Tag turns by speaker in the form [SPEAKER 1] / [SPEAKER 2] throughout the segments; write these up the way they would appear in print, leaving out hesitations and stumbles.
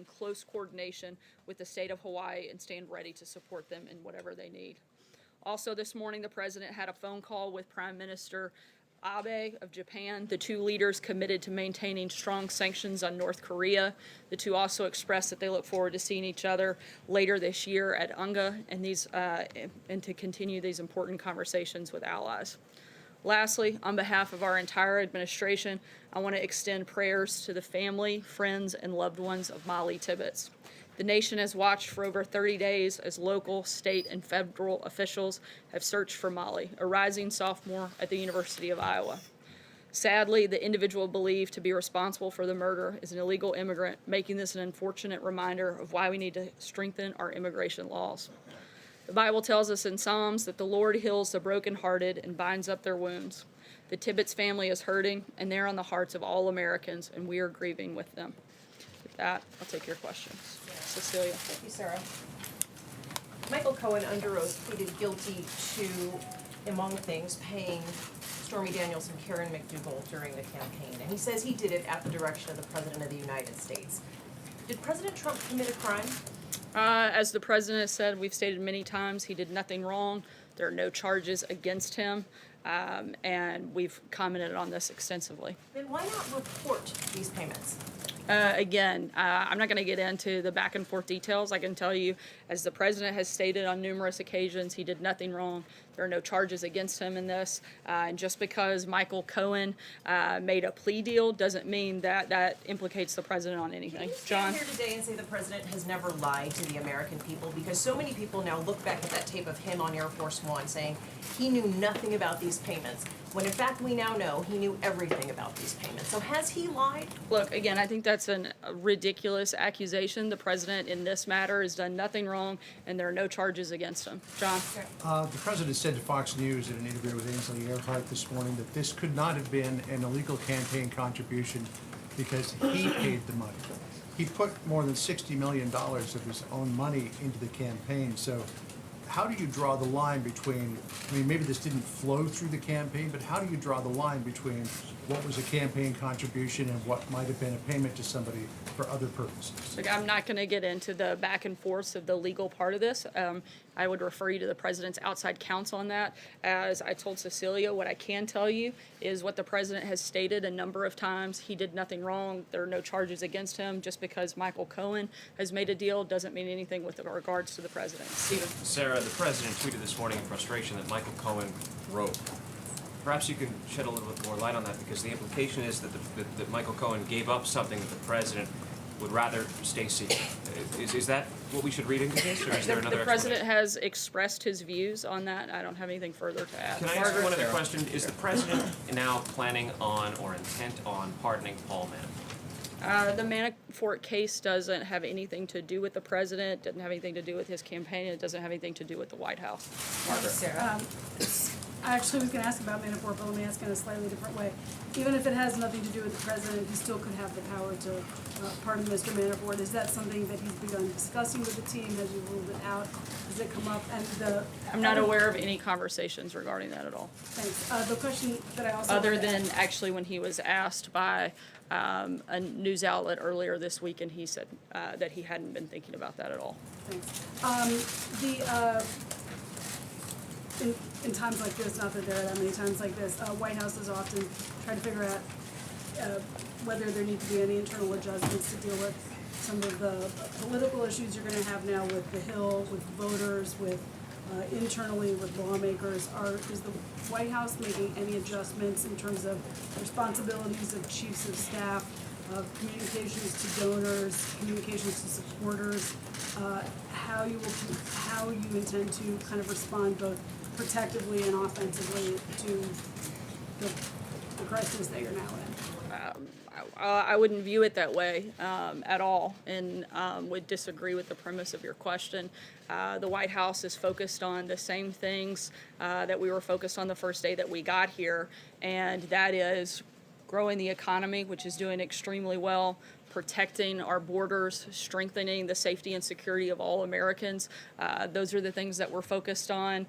[SPEAKER 1] in close coordination with the state of Hawaii and stand ready to support them in whatever they need. Also this morning, the President had a phone call with Prime Minister Abe of Japan. The two leaders committed to maintaining strong sanctions on North Korea. The two also expressed that they look forward to seeing each other later this year at UNGA and to continue these important conversations with allies. Lastly, on behalf of our entire administration, I want to extend prayers to the family, friends, and loved ones of Molly Tibbetts. The nation has watched for over 30 days as local, state, and federal officials have searched for Molly, a rising sophomore at the University of Iowa. Sadly, the individual believed to be responsible for the murder is an illegal immigrant, making this an unfortunate reminder of why we need to strengthen our immigration laws. The Bible tells us in Psalms that the Lord heals the brokenhearted and binds up their wounds. The Tibbetts family is hurting, and they're on the hearts of all Americans, and we are grieving with them. With that, I'll take your questions. Cecilia.
[SPEAKER 2] Thank you, Sarah. Michael Cohen, under oath, pleaded guilty to, among things, paying Stormy Daniels and Karen McDougal during the campaign. And he says he did it at the direction of the President of the United States. Did President Trump commit a crime?
[SPEAKER 1] As the President has said, we've stated many times, he did nothing wrong. There are no charges against him, and we've commented on this extensively.
[SPEAKER 2] Then why not report these payments?
[SPEAKER 1] Again, I'm not going to get into the back and forth details. I can tell you, as the President has stated on numerous occasions, he did nothing wrong. There are no charges against him in this. And just because Michael Cohen made a plea deal doesn't mean that that implicates the President on anything.
[SPEAKER 2] Can you stand here today and say the President has never lied to the American people? Because so many people now look back at that tape of him on Air Force One saying he knew nothing about these payments, when in fact we now know he knew everything about these payments. So has he lied?
[SPEAKER 1] Look, again, I think that's a ridiculous accusation. The President in this matter has done nothing wrong, and there are no charges against him. John?
[SPEAKER 3] The President said to Fox News in an interview with Ainsley Earhart this morning that this could not have been an illegal campaign contribution because he paid the money. He put more than $60 million of his own money into the campaign. So how do you draw the line between, I mean, maybe this didn't flow through the campaign, but how do you draw the line between what was a campaign contribution and what might have been a payment to somebody for other purposes?
[SPEAKER 1] Look, I'm not going to get into the back and forth of the legal part of this. I would refer you to the President's outside counsel on that. As I told Cecilia, what I can tell you is what the President has stated a number of times. He did nothing wrong. There are no charges against him. Just because Michael Cohen has made a deal doesn't mean anything with regards to the President. Stephen?
[SPEAKER 4] Sarah, the President tweeted this morning in frustration that Michael Cohen wrote. Perhaps you can shed a little bit more light on that, because the implication is that Michael Cohen gave up something that the President would rather stay secret. Is that what we should read into this, or is there another
[SPEAKER 1] The President has expressed his views on that. I don't have anything further to add.
[SPEAKER 4] Can I ask one other question? Is the President now planning on or intent on pardoning Paul Manafort?
[SPEAKER 1] The Manafort case doesn't have anything to do with the President, doesn't have anything to do with his campaign, it doesn't have anything to do with the White House. Margaret?
[SPEAKER 2] Sarah?
[SPEAKER 5] I actually was going to ask about Manafort, but let me ask in a slightly different way. Even if it has nothing to do with the President, he still could have the power to pardon Mr. Manafort. Is that something that he's begun discussing with the team? Has he ruled it out? Does it come up? And
[SPEAKER 1] I'm not aware of any conversations regarding that at all.
[SPEAKER 5] Thanks. The question that I also
[SPEAKER 1] Other
[SPEAKER 5] wanted to
[SPEAKER 1] than
[SPEAKER 5] ask-
[SPEAKER 1] actually when he was asked by a news outlet earlier this week, and he said that he hadn't been thinking about that at all.
[SPEAKER 5] Thanks. In times like this, not that there are that many times like this, White Houses often try to figure out whether there need to be any internal adjustments to deal with some of the political issues you're going to have now with the Hill, with voters, with internally with lawmakers. Is the White House making any adjustments in terms of responsibilities of chiefs of staff, of communications to donors, communications to supporters, how you intend to kind of respond both protectively and offensively to the crisis that you're now in?
[SPEAKER 1] I wouldn't view it that way at all, and would disagree with the premise of your question. The White House is focused on the same things that we were focused on the first day that we got here, and that is growing the economy, which is doing extremely well, protecting our borders, strengthening the safety and security of all Americans. Those are the things that we're focused on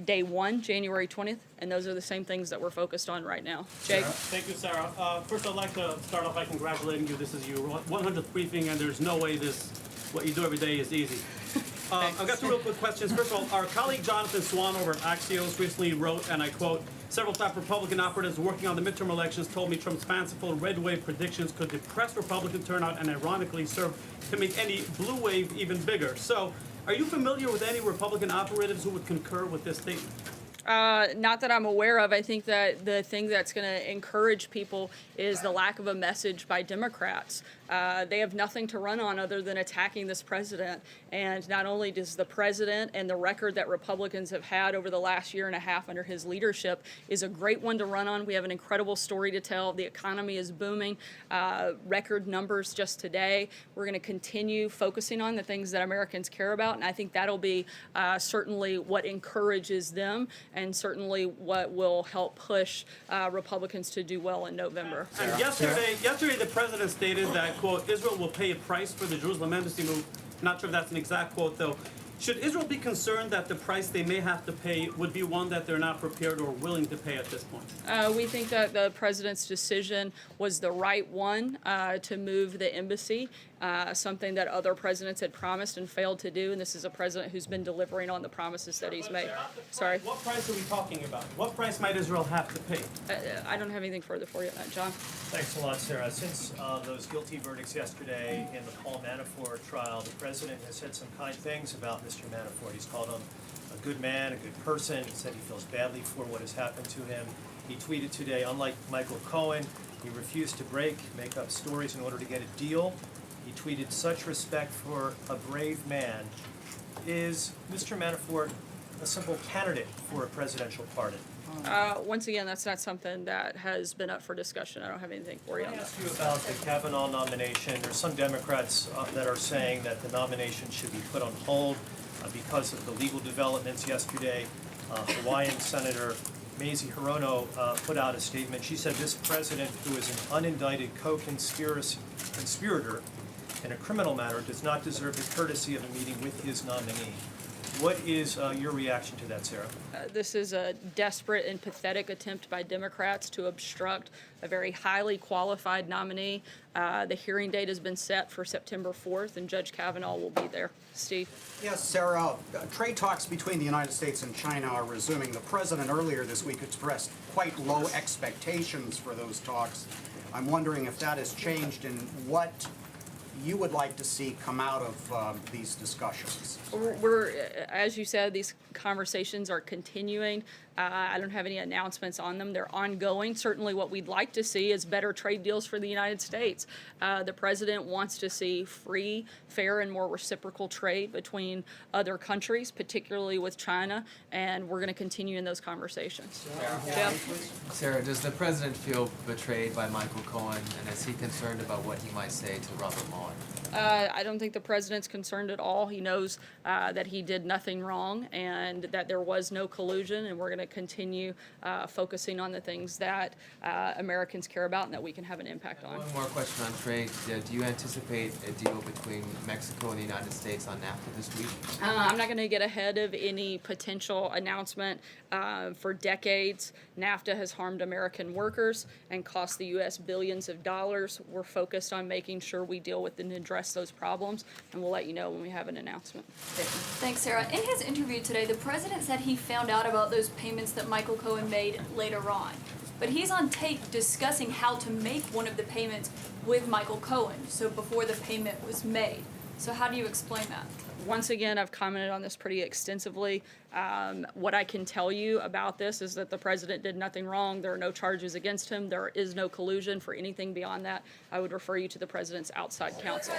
[SPEAKER 1] day one, January 20th, and those are the same things that we're focused on right now. Jake?
[SPEAKER 6] Thank you, Sarah. First, I'd like to start off by congratulating you. This is your 100th briefing, and there's no way what you do every day is easy. I've got two real quick questions. First of all, our colleague Jonathan Swan over at Axios recently wrote, and I quote, "Several top Republican operatives working on the midterm elections told me Trump's fanciful red wave predictions could depress Republican turnout and ironically serve to make any blue wave even bigger." So, are you familiar with any Republican operatives who would concur with this statement?
[SPEAKER 1] Not that I'm aware of. I think that the thing that's going to encourage people is the lack of a message by Democrats. They have nothing to run on other than attacking this president. And not only does the president and the record that Republicans have had over the last year and a half under his leadership is a great one to run on. We have an incredible story to tell. The economy is booming. Record numbers just today. We're going to continue focusing on the things that Americans care about. And I think that'll be certainly what encourages them and certainly what will help push Republicans to do well in November.
[SPEAKER 6] And yesterday, the president stated that, quote, "Israel will pay a price for the Jerusalem embassy move." Not sure if that's an exact quote, though. Should Israel be concerned that the price they may have to pay would be one that they're not prepared or willing to pay at this point?
[SPEAKER 1] We think that the president's decision was the right one to move the embassy, something that other presidents had promised and failed to do, and this is a president who's been delivering on the promises that he's made. Sorry?
[SPEAKER 6] What price are we talking about? What price might Israel have to pay?
[SPEAKER 1] I don't have anything further for you on that, John.
[SPEAKER 7] Thanks a lot, Sarah. Since those guilty verdicts yesterday in the Paul Manafort trial, the president has said some kind things about Mr. Manafort. He's called him a good man, a good person. He said he feels badly for what has happened to him. He tweeted today, unlike Michael Cohen, he refused to make up stories in order to get a deal. He tweeted, "Such respect for a brave man." Is Mr. Manafort a simple candidate for a presidential pardon?
[SPEAKER 1] Once again, that's not something that has been up for discussion. I don't have anything for you
[SPEAKER 7] Let
[SPEAKER 1] on
[SPEAKER 7] me
[SPEAKER 1] that.
[SPEAKER 7] ask you about the Kavanaugh nomination. There's some Democrats that are saying that the nomination should be put on hold because of the legal developments yesterday. Hawaiian Senator Mazie Hirono put out a statement. She said this president, who is an unindicted co-conspirator in a criminal matter, does not deserve the courtesy of a meeting with his nominee. What is your reaction to that, Sarah?
[SPEAKER 1] This is a desperate and pathetic attempt by Democrats to obstruct a very highly qualified nominee. The hearing date has been set for September 4th, and Judge Kavanaugh will be there. Steve?
[SPEAKER 8] Yes, Sarah. Trade talks between the United States and China are resuming. The president earlier this week expressed quite low expectations for those talks. I'm wondering if that has changed and what you would like to see come out of these discussions.
[SPEAKER 1] As you said, these conversations are continuing. I don't have any announcements on them. They're ongoing. Certainly what we'd like to see is better trade deals for the United States. The president wants to see free, fair, and more reciprocal trade between other countries, particularly with China, and we're going to continue in those conversations. Jeff?
[SPEAKER 9] Sarah, does the president feel betrayed by Michael Cohen, and is he concerned about what he might say to Robert Mueller?
[SPEAKER 1] I don't think the president's concerned at all. He knows that he did nothing wrong and that there was no collusion, and we're going to continue focusing on the things that Americans care about and that we can have an impact on.
[SPEAKER 9] One more question on trade. Do you anticipate a deal between Mexico and the United States on NAFTA this week?
[SPEAKER 1] I'm not going to get ahead of any potential announcement. For decades, NAFTA has harmed American workers and cost the U.S. billions of dollars. We're focused on making sure we deal with and address those problems, and we'll let you know when we have an announcement.
[SPEAKER 10] Thanks, Sarah. In his interview today, the president said he found out about those payments that Michael Cohen made later on. But he's on tape discussing how to make one of the payments with Michael Cohen, so before the payment was made. So how do you explain that?
[SPEAKER 1] Once again, I've commented on this pretty extensively. What I can tell you about this is that the president did nothing wrong. There are no charges against him. There is no collusion. For anything beyond that, I would refer you to the president's outside counsel.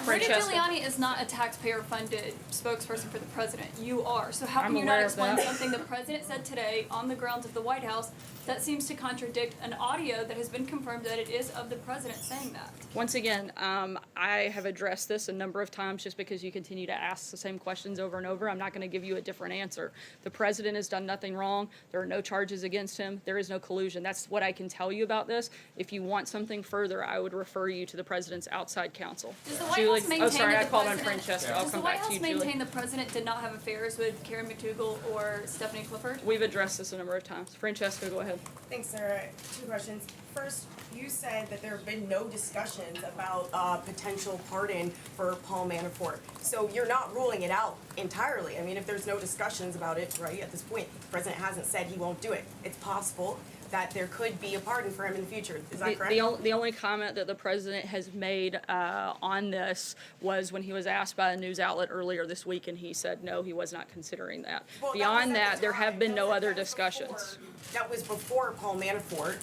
[SPEAKER 10] Rudy
[SPEAKER 1] Francesca?
[SPEAKER 10] Giuliani is not a taxpayer-funded spokesperson for the president. You are. So how
[SPEAKER 1] I'm
[SPEAKER 10] can you not
[SPEAKER 1] aware of
[SPEAKER 10] explain
[SPEAKER 1] that.
[SPEAKER 10] something the president said today on the grounds of the White House that seems to contradict an audio that has been confirmed that it is of the president saying that?
[SPEAKER 1] Once again, I have addressed this a number of times just because you continue to asks the same questions over and over, I'm not going to give you a different answer. The president has done nothing wrong. There are no charges against him. There is no collusion. That's what I can tell you about this. If you want something further, I would refer you to the president's outside counsel.
[SPEAKER 10] Does the White
[SPEAKER 1] Julie,
[SPEAKER 10] House maintain
[SPEAKER 1] sorry,
[SPEAKER 10] that
[SPEAKER 1] I
[SPEAKER 10] the
[SPEAKER 1] called on
[SPEAKER 10] president-
[SPEAKER 1] Francesca. I'll
[SPEAKER 10] Does the
[SPEAKER 1] come
[SPEAKER 10] White
[SPEAKER 1] back to
[SPEAKER 10] House
[SPEAKER 1] you, Julie.
[SPEAKER 10] maintain the president did not have affairs with Karen McDougal or Stephanie Clifford?
[SPEAKER 1] We've addressed this a number of times. Francesca, go ahead.
[SPEAKER 11] Thanks, Sarah. Two questions. First, you said that there have been no discussions about potential pardon for Paul Manafort. So you're not ruling it out entirely. I mean, if there's no discussions about it, right, at this point, the president hasn't said he won't do it. It's possible that there could be a pardon for him in the future. Is that correct?
[SPEAKER 1] The only comment that the president has made on this was when he was asked by a news outlet earlier this week, and he said no, he was not considering that.
[SPEAKER 11] Well,
[SPEAKER 1] Beyond
[SPEAKER 11] was at
[SPEAKER 1] that,
[SPEAKER 11] the
[SPEAKER 1] there
[SPEAKER 11] time.
[SPEAKER 1] have been no
[SPEAKER 11] That
[SPEAKER 1] other
[SPEAKER 11] was
[SPEAKER 1] discussions.
[SPEAKER 11] before- That was before Paul Manafort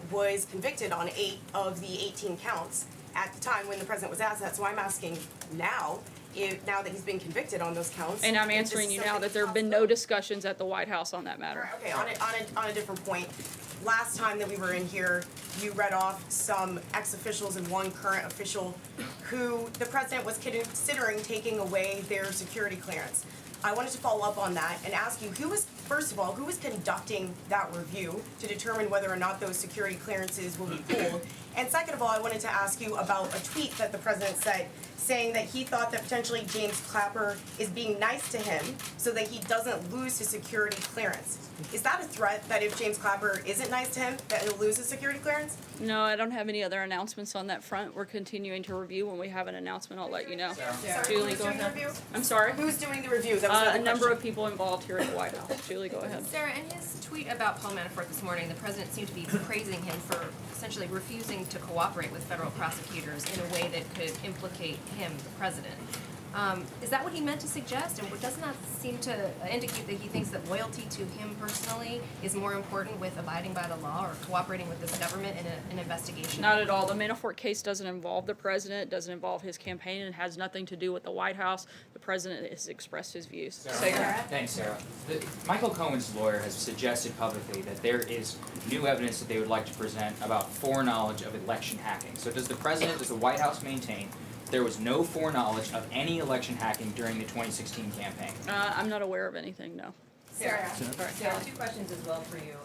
[SPEAKER 11] was convicted on 8 of the 18 counts at the time when the president was asked that. So I'm asking now, now that he's been convicted on those counts.
[SPEAKER 1] And I'm
[SPEAKER 11] if this
[SPEAKER 1] answering
[SPEAKER 11] is
[SPEAKER 1] you now
[SPEAKER 11] something
[SPEAKER 1] that there have been
[SPEAKER 11] possible.
[SPEAKER 1] no discussions at the White House on that matter.
[SPEAKER 11] Okay, on a different point, last time that we were in here, you read off some ex-officials and one current official who the president was considering taking away their security clearance. I wanted to follow up on that and ask you, first of all, who was conducting that review to determine whether or not those security clearances will be pulled? And second of all, I wanted to ask you about a tweet that the president said, saying that he thought that potentially James Clapper is being nice to him so that he doesn't lose his security clearance. Is that a threat that if James Clapper isn't nice to him, that he'll lose his security clearance?
[SPEAKER 1] No, I don't have any other announcements on that front. We're continuing to review. When we have an announcement, I'll let you know.
[SPEAKER 11] Sorry,
[SPEAKER 1] Julie,
[SPEAKER 11] who's
[SPEAKER 1] go
[SPEAKER 11] doing the
[SPEAKER 1] ahead.
[SPEAKER 11] review?
[SPEAKER 1] I'm sorry?
[SPEAKER 11] Who's doing the review? That was another
[SPEAKER 1] A number
[SPEAKER 11] question.
[SPEAKER 1] of people involved here at the White House. Julie, go ahead.
[SPEAKER 2] Sarah, in his tweet about Paul Manafort this morning, the president seemed to be praising him for essentially refusing to cooperate with federal prosecutors in a way that could implicate him, the president. Is that what he meant to suggest? And doesn't that seem to indicate that he thinks that loyalty to him personally is more important with abiding by the law or cooperating with this government in an investigation?
[SPEAKER 1] Not at all. The Manafort case doesn't involve the president, doesn't involve his campaign, and has nothing to do with the White House. The president has expressed his views.
[SPEAKER 12] Sarah. Thanks, Sarah. Michael Cohen's lawyer has suggested publicly that there is new evidence that they would like to present about foreknowledge of election hacking. So does the White House maintain there was no foreknowledge of any election hacking during the 2016 campaign?
[SPEAKER 1] I'm not aware of anything, no.
[SPEAKER 13] Sarah, Sarah, two questions as well for you.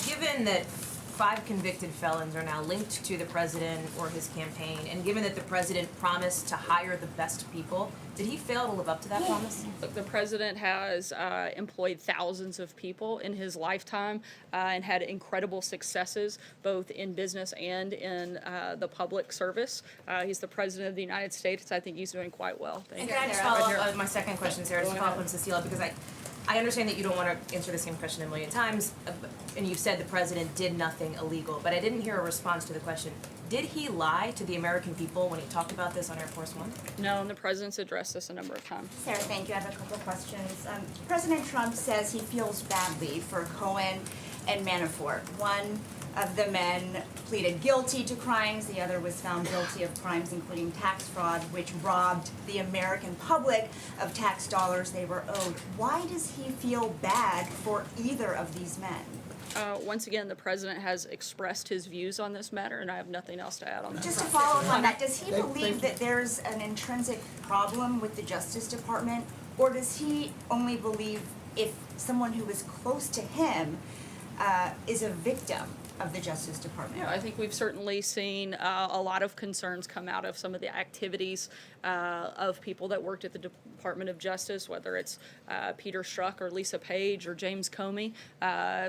[SPEAKER 13] Given that 5 convicted felons are now linked to the president or his campaign, and given that the president promised to hire the best people, did he fail to live up to that promise?
[SPEAKER 1] Look, the president has employed thousands of people in his lifetime and had incredible successes both in business and in the public service. He's the president of the United States. I think he's doing quite well. Thank
[SPEAKER 13] And
[SPEAKER 1] you.
[SPEAKER 13] can I just follow up my second question, Sarah, just
[SPEAKER 1] Go
[SPEAKER 13] to follow up
[SPEAKER 1] ahead.
[SPEAKER 13] on Cecilia, because I understand that you don't want to answer the same question a million times, and you said the president did nothing illegal, but I didn't hear a response to the question. Did he lie to the American people when he talked about this on Air Force One?
[SPEAKER 1] No, and the president's addressed this a number of times.
[SPEAKER 14] Sarah, thank you. I have a couple of questions. President Trump says he feels badly for Cohen and Manafort. One of the men pleaded guilty to crimes. The other was found guilty of crimes including tax fraud, which robbed the American public of tax dollars they were owed. Why does he feel bad for either of these men?
[SPEAKER 1] Once again, the president has expressed his views on this matter, and I have nothing else to add on that.
[SPEAKER 14] Just to follow up on that, does he believe that there's an intrinsic problem with the Justice Department, or does he only believe if someone who is close to him is a victim of the Justice Department?
[SPEAKER 1] Yeah, I think we've certainly seen a lot of concerns come out of some of the activities of people that worked at the Department of Justice, whether it's Peter Strzok or Lisa Page or James Comey.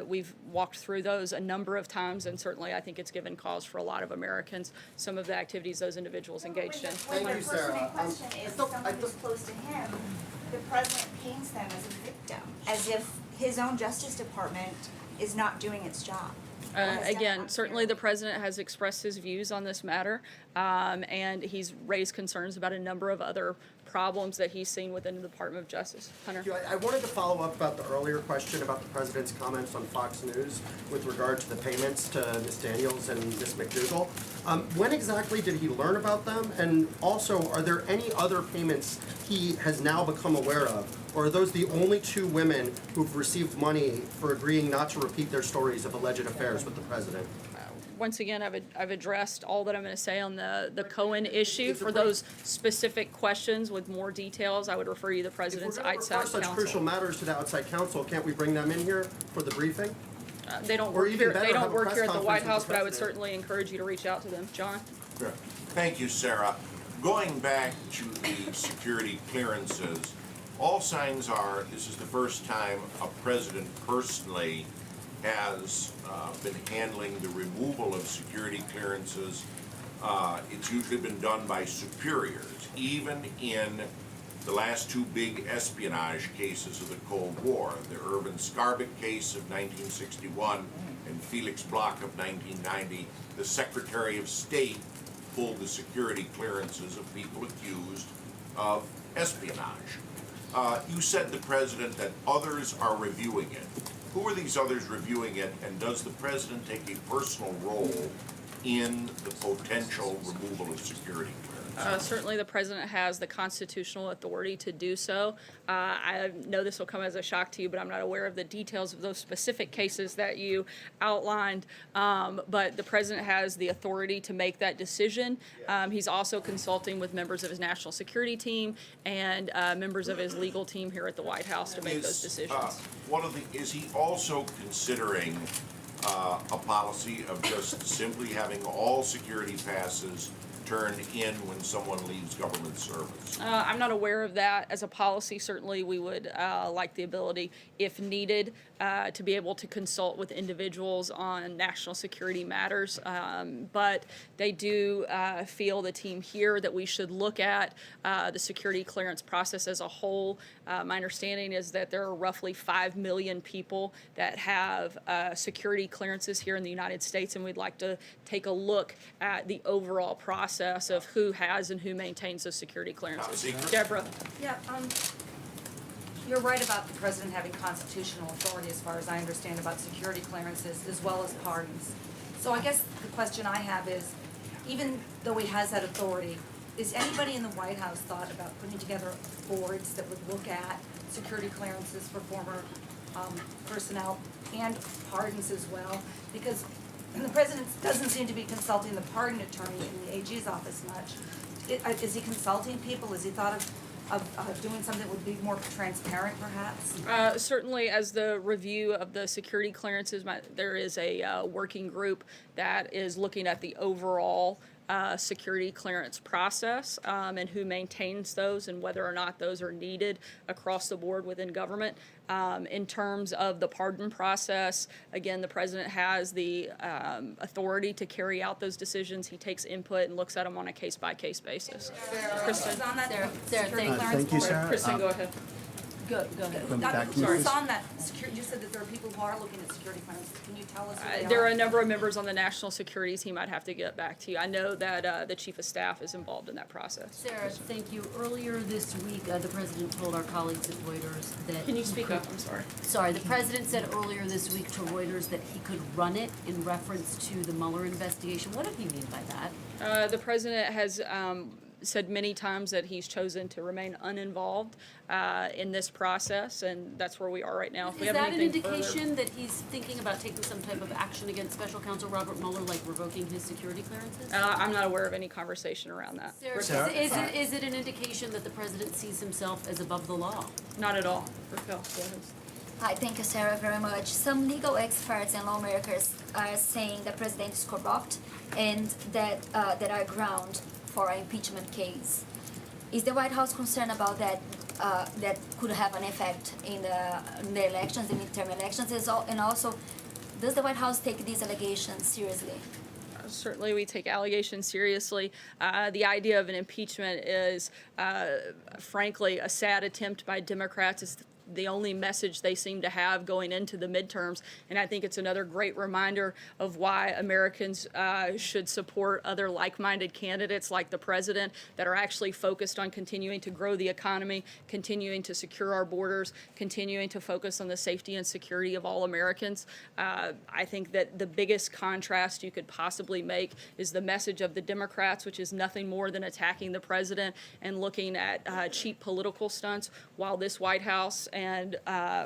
[SPEAKER 1] We've walked through those a number of times, and certainly I think it's given cause for a lot of Americans, some of the activities those individuals engaged in.
[SPEAKER 14] When the person in question is someone who's close to him, the president paints them as a victim, as if his own Justice Department is not doing its job.
[SPEAKER 1] Again, certainly the president has expressed his views on this matter, and he's raised concerns about a number of other problems that he's seen within the Department of Justice. Hunter?
[SPEAKER 15] I wanted to follow up about the earlier question about the president's comments on Fox News with regard to the payments to Ms. Daniels and Ms. McDougal. When exactly did he learn about them? And also, are there any other payments he has now become aware of? Or are those the only 2 women who've received money for agreeing not to repeat their stories of alleged affairs with the president?
[SPEAKER 1] once again, I've addressed all that I'm going to say on the Cohen issue. For those specific questions with more details, I would refer you to the
[SPEAKER 15] If we're
[SPEAKER 1] President's
[SPEAKER 15] gonna refer
[SPEAKER 1] outside
[SPEAKER 15] such crucial
[SPEAKER 1] counsel.
[SPEAKER 15] matters to the outside counsel, can't we bring them in here for the briefing?
[SPEAKER 1] They don't
[SPEAKER 15] Or
[SPEAKER 1] work
[SPEAKER 15] even
[SPEAKER 1] here,
[SPEAKER 15] better,
[SPEAKER 1] they
[SPEAKER 15] have
[SPEAKER 1] don't
[SPEAKER 15] a
[SPEAKER 1] work
[SPEAKER 15] press
[SPEAKER 1] here at the
[SPEAKER 15] conference
[SPEAKER 1] White
[SPEAKER 15] with the
[SPEAKER 1] House, but I would
[SPEAKER 15] President.
[SPEAKER 1] certainly encourage you to reach out to them. John?
[SPEAKER 16] Sure. Thank you, Sarah. Going back to the security clearances, all signs are this is the first time a president personally has been handling the removal of security clearances. It's usually been done by superiors, even in the last two big espionage cases of the Cold War, the Irvin Skarbek case of 1961 and Felix Bloch of 1990. The Secretary of State pulled the security clearances of people accused of espionage. You said to the president that others are reviewing it. Who are these others reviewing it, and does the president take a personal role in the potential removal of security clearances?
[SPEAKER 1] Certainly, the president has the constitutional authority to do so. I know this will come as a shock to you, but I'm not aware of the details of those specific cases that you outlined. But the president has the authority to make that decision. He's also consulting with members of his national security team and members of his legal team here at the White House to make those decisions.
[SPEAKER 16] Is he also considering a policy of just simply having all security passes turned in when someone leaves government service?
[SPEAKER 1] I'm not aware of that. As a policy, certainly we would like the ability, if needed, to be able to consult with individuals on national security matters. But they do feel, the team here, that we should look at the security clearance process as a whole. My understanding is that there are roughly 5 million people that have security clearances here in the United States, and we'd like to take a look at the overall process of who has and who maintains those security clearances. Deborah?
[SPEAKER 17] Yeah, you're right about the president having constitutional authority, as far as I understand, about security clearances as well as pardons. So I guess the question I have is, even though he has that authority, is anybody in the White House thought about putting together boards that would look at security clearances for former personnel and pardons as well? Because the president doesn't seem to be consulting the pardon attorney in the AG's office much. Is he consulting people? Has he thought of doing something that would be more transparent, perhaps?
[SPEAKER 1] Certainly, as the review of the security clearances, there is a working group that is looking at the overall security clearance process and who maintains those and whether or not those are needed across the board within government. In terms of the pardon process, again, the president has the authority to carry out those decisions. He takes input and looks at them on a case-by-case basis. Kristen?
[SPEAKER 17] On that
[SPEAKER 14] Sarah,
[SPEAKER 17] security clearance
[SPEAKER 3] Thank you,
[SPEAKER 17] board?
[SPEAKER 3] Sarah.
[SPEAKER 1] Kristen, go ahead.
[SPEAKER 17] Go ahead.
[SPEAKER 3] From back to
[SPEAKER 17] Sorry.
[SPEAKER 3] you.
[SPEAKER 17] On that security, you said that there are people who are looking at security clearances. Can you tell us who they
[SPEAKER 1] There are
[SPEAKER 17] are?
[SPEAKER 1] a number of members on the national security team. I'd have to get back to you. I know that the chief of staff is involved in that process.
[SPEAKER 18] Sarah, thank you. Earlier this week, the president told our colleagues at Reuters that.
[SPEAKER 1] Can you speak up? I'm sorry.
[SPEAKER 18] Sorry, the president said earlier this week to Reuters that he could run it in reference to the Mueller investigation. What did he mean by that?
[SPEAKER 1] The president has said many times that he's chosen to remain uninvolved in this process, and that's where we are right now. If we
[SPEAKER 18] Is
[SPEAKER 1] have
[SPEAKER 18] that an
[SPEAKER 1] anything further-
[SPEAKER 18] indication that he's thinking about taking some type of action against Special Counsel Robert Mueller, like revoking his security clearances?
[SPEAKER 1] I'm not aware of any conversation around that.
[SPEAKER 18] Sarah, is it an indication that the president sees himself as above the law?
[SPEAKER 1] Not at all. Raquel, go ahead.
[SPEAKER 19] Hi, thank you, Sarah, very much. Some legal experts and lawmakers are saying the president is corrupt and that there are ground for an impeachment case. Is the White House concerned about that? That could have an effect in the elections, the midterm elections, and also, does the White House take these allegations seriously?
[SPEAKER 1] Certainly, we take allegations seriously. The idea of an impeachment is, frankly, a sad attempt by Democrats. It's the only message they seem to have going into the midterms. And I think it's another great reminder of why Americans should support other like-minded candidates like the president that are actually focused on continuing to grow the economy, continuing to secure our borders, continuing to focus on the safety and security of all Americans. I think that the biggest contrast you could possibly make is the message of the Democrats, which is nothing more than attacking the president and looking at cheap political stunts, while this White House and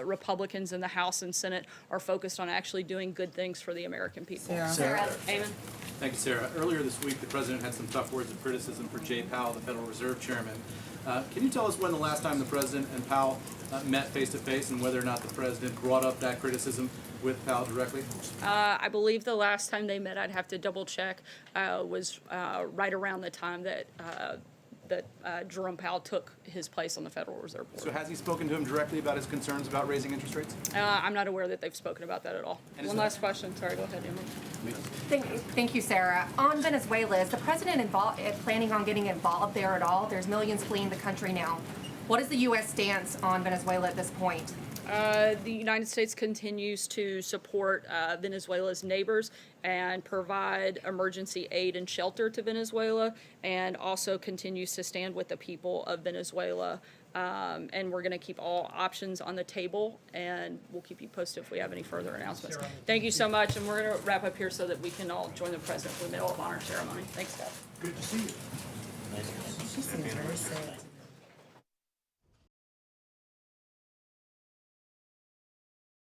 [SPEAKER 1] Republicans in the House and Senate are focused on actually doing good things for the American people.
[SPEAKER 6] Sarah.
[SPEAKER 1] Amen.
[SPEAKER 6] Thank you, Sarah. Earlier this week, the president had some tough words of criticism for Jay Powell, the Federal Reserve Chairman. Can you tell us when the last time the president and Powell met face-to-face, and whether or not the president brought up that criticism with Powell directly?
[SPEAKER 1] I believe the last time they met, I'd have to double check, was right around the time that Jerome Powell took his place on the Federal Reserve Board.
[SPEAKER 6] So has he spoken to him directly about his concerns about raising interest rates?
[SPEAKER 1] I'm not aware that they've spoken about that at all. One last question. Sorry, go ahead, Emily.
[SPEAKER 20] Thank you, Sarah. On Venezuela, is the president planning on getting involved there at all? There's millions fleeing the country now. What is the U.S. stance on Venezuela at this point?
[SPEAKER 1] The United States continues to support Venezuela's neighbors and provide emergency aid and shelter to Venezuela, and also continues to stand with the people of Venezuela. And we're going to keep all options on the table, and we'll keep you posted if we have any further announcements. Thank you so much, and we're going to wrap up here so that we can all join the president for the Medal of Honor ceremony. Thanks, guys.
[SPEAKER 3] Good to see you.
[SPEAKER 13] She seems very sad.